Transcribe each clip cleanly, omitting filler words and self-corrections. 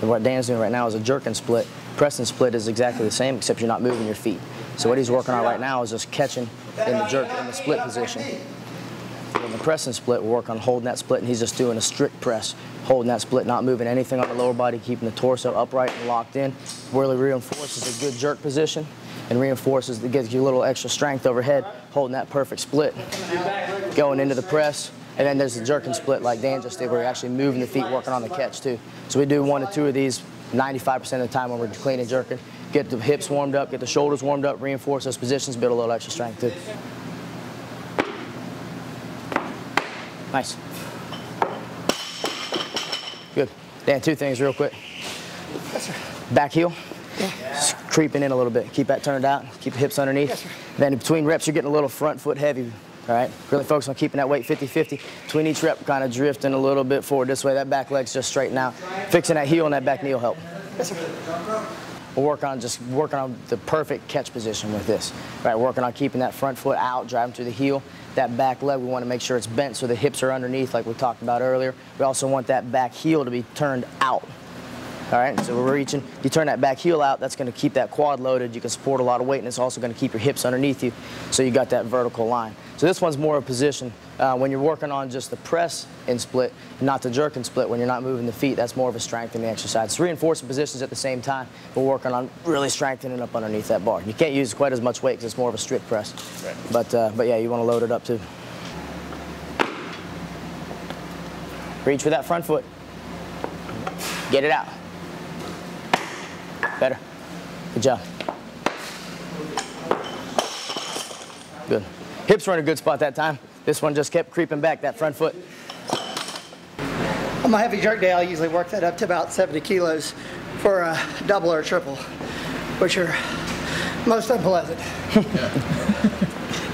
what Dan's doing right now is a jerk and split. Press and split is exactly the same, except you're not moving your feet. So what he's working on right now is just catching in the jerk in the split position. In the press and split, we'll work on holding that split, and he's just doing a strict press, holding that split, not moving anything on the lower body, keeping the torso upright and locked in. Really reinforces a good jerk position and reinforces, that gives you a little extra strength overhead, holding that perfect split, going into the press. And then there's the jerk and split like Dan just did, where you're actually moving the feet, working on the catch too. So we do 1 to 2 of these 95% of the time when we're clean and jerking. Get the hips warmed up, get the shoulders warmed up, reinforce those positions, build a little extra strength too. Nice. Good. Dan, 2 things real quick. Yes, sir. Back heel. Yeah. Creeping in a little bit. Keep that turned out. Keep the hips underneath. Yes, sir. Then in between reps, you're getting a little front foot heavy. All right? Really focus on keeping that weight 50-50. Between each rep, kind of drifting a little bit forward this way. That back leg's just straighten out. Fixing that heel and that back knee will help. Yes, sir. We'll working on the perfect catch position with this. Right, working on keeping that front foot out, driving through the heel. That back leg, we want to make sure it's bent so the hips are underneath like we talked about earlier. We also want that back heel to be turned out. All right, so we're reaching. You turn that back heel out, that's going to keep that quad loaded. You can support a lot of weight, and it's also going to keep your hips underneath you, so you got that vertical line. So this one's more of a position when you're working on just the press and split, not the jerk and split when you're not moving the feet. That's more of a strengthening exercise. It's reinforcing positions at the same time. We're working on really strengthening up underneath that bar. You can't use quite as much weight because it's more of a strict press. Right. But yeah, you want to load it up too. Reach with that front foot. Get it out. Better. Good job. Good. Hips were in a good spot that time. This one just kept creeping back, that front foot. On my heavy jerk day, I usually work that up to about 70 kilos for a double or a triple, which are most unpleasant.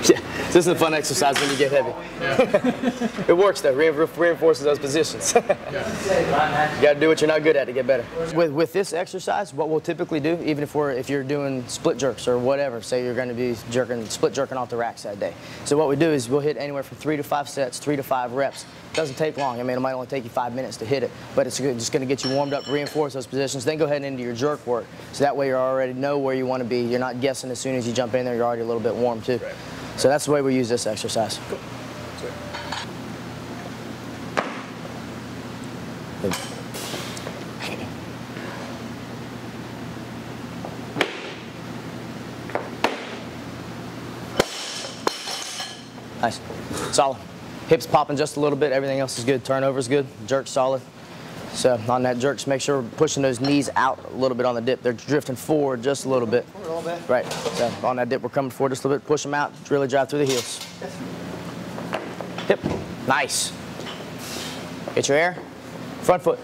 Yeah, this is a fun exercise when you get heavy. Yeah. It works though, reinforces those positions. You got to do what you're not good at to get better. With this exercise, what we'll typically do, even if you're doing split jerks or whatever, say you're going to be split jerking off the racks that day. So what we do is we'll hit anywhere from 3 to 5 sets, 3 to 5 reps. It doesn't take long. I mean, it might only take you 5 minutes to hit it, but it's just going to get you warmed up, reinforce those positions, then go ahead and into your jerk work. So that way you already know where you want to be. You're not guessing as soon as you jump in there, you're already a little bit warm too. Right. So that's the way we use this exercise. Cool. Good. Nice. Solid. Hips popping just a little bit. Everything else is good. Turnover's good. Jerk solid. So on that jerk, just make sure we're pushing those knees out a little bit on the dip. They're drifting forward just a little bit. A little bit. Right. So on that dip, we're coming forward just a little bit. Push them out. Really drive through the heels. Hip. Nice. Get your air. Front foot.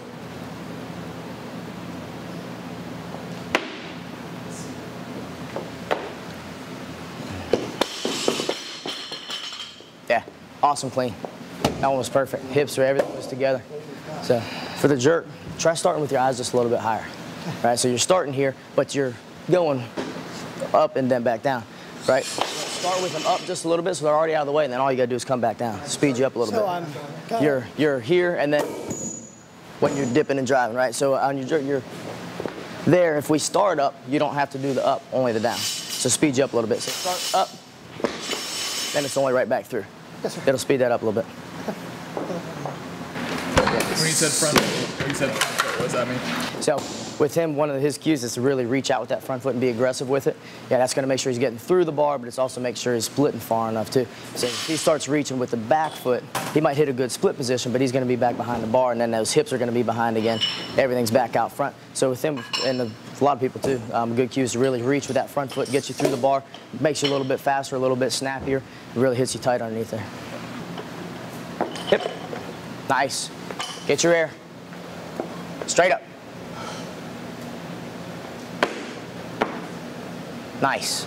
Yeah. Awesome clean. That one was perfect. Hips or everything was together. So for the jerk, try starting with your eyes just a little bit higher. Right? So you're starting here, but you're going up and then back down. Right? Start with them up just a little bit so they're already out of the way, and then all you got to do is come back down. Speed you up a little bit. You're here, and then when you're dipping and driving, right? So on your jerk, you're there. If we start up, you don't have to do the up, only the down. So speed you up a little bit. So start up, then it's only right back through. Yes, sir. It'll speed that up a little bit. When you said front foot, what does that mean? So with him, one of his cues is to really reach out with that front foot and be aggressive with it. Yeah, that's going to make sure he's getting through the bar, but it's also make sure he's splitting far enough too. So if he starts reaching with the back foot, he might hit a good split position, but he's going to be back behind the bar, and then those hips are going to be behind again. Everything's back out front. So with him, and a lot of people too, good cues to really reach with that front foot, get you through the bar, makes you a little bit faster, a little bit snappier. It really hits you tight underneath there. Hip. Nice. Get your air. Straight up. Nice.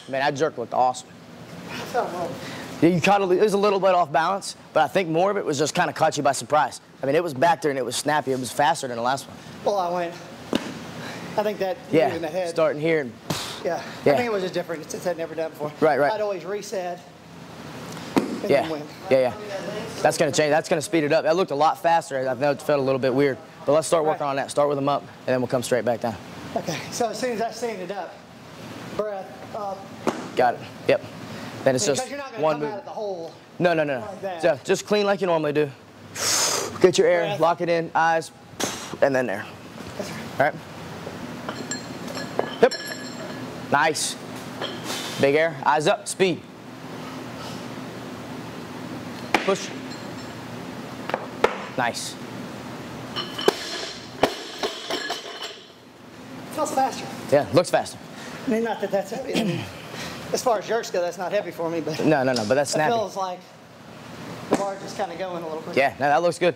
Man, that jerk looked awesome. You kind of, it was a little bit off balance, but I think more of it was just kind of caught you by surprise. I mean, it was back there and it was snappy. It was faster than the last one. Well, I think that yeah, in the head. Starting here. And, yeah, I think it was just different since I'd never done it before. Right. I'd always reset, and Yeah, then win. yeah. That's gonna change. That's gonna speed it up. That looked a lot faster. I know it felt a little bit weird, but let's start working on that. Start with them up, and then we'll come straight back down. Okay, so as soon as I stand it up, breath up. Got it. Yep. Then it's Because just you're not gonna one come move. out of the hole. No. like that. So just clean like you normally do. Get your air, Breath. lock it in, eyes, and then there. That's right. All right. Yep. Nice. Big air, eyes up, speed. Push. Nice. Feels faster. Yeah, looks faster. I mean, not that that's heavy. I mean, as far as jerks go, that's not heavy for me, but No, but that's it snappy. feels like the bar just kind of going a little quicker. Yeah, no, that looks good.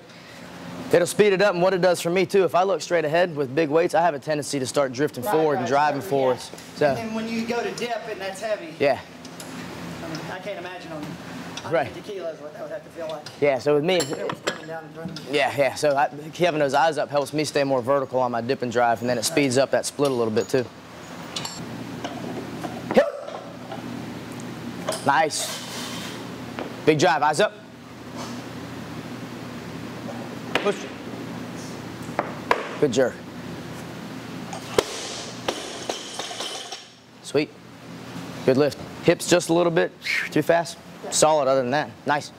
It'll speed it up, and what it does for me too, if I look straight ahead with big weights, I have a tendency to start drifting forward and driving forwards. So, And when you go to dip and that's heavy, yeah, I mean, I can't imagine on Right. 50 kilos what that would have to feel like. yeah. So with me, It was coming down and running. yeah. So having those eyes up helps me stay more vertical on my dip and drive, and then it speeds up that split a little bit too. Hip. Nice. Big drive, eyes up. Push. Good jerk. Sweet. Good lift. Hips just a little bit too fast. Solid other than that. Nice.